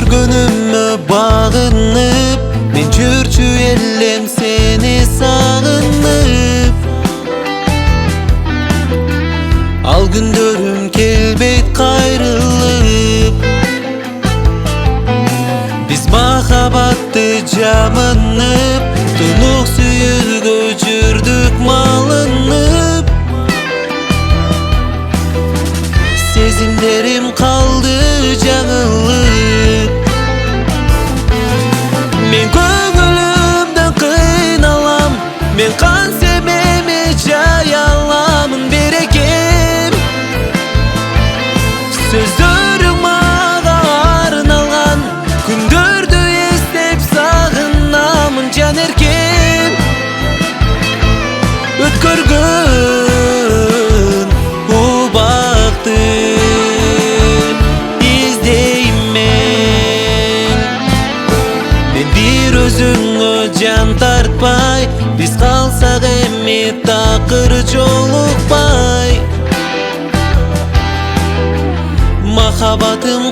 Көргөнүмө багынып, мен жүрчү элем сени сагынып. Ал күндөрүм келбейт кайрылып. Биз махабатты жамынып, тунук сүйүүгө жүрдүк малынып. Сезимдерим калды жаңылып. Мен көңүлүмдөн кыйналам, мен кан себеби жай аламын берекем. Сөздөрүң мага арналган, күндөрдү эстеп сагынамын жан эркем. Өткөргөн убакты издейм мен бир өзүңө жан тартпай, биз калсак эми такыр жолукпай. Махабатым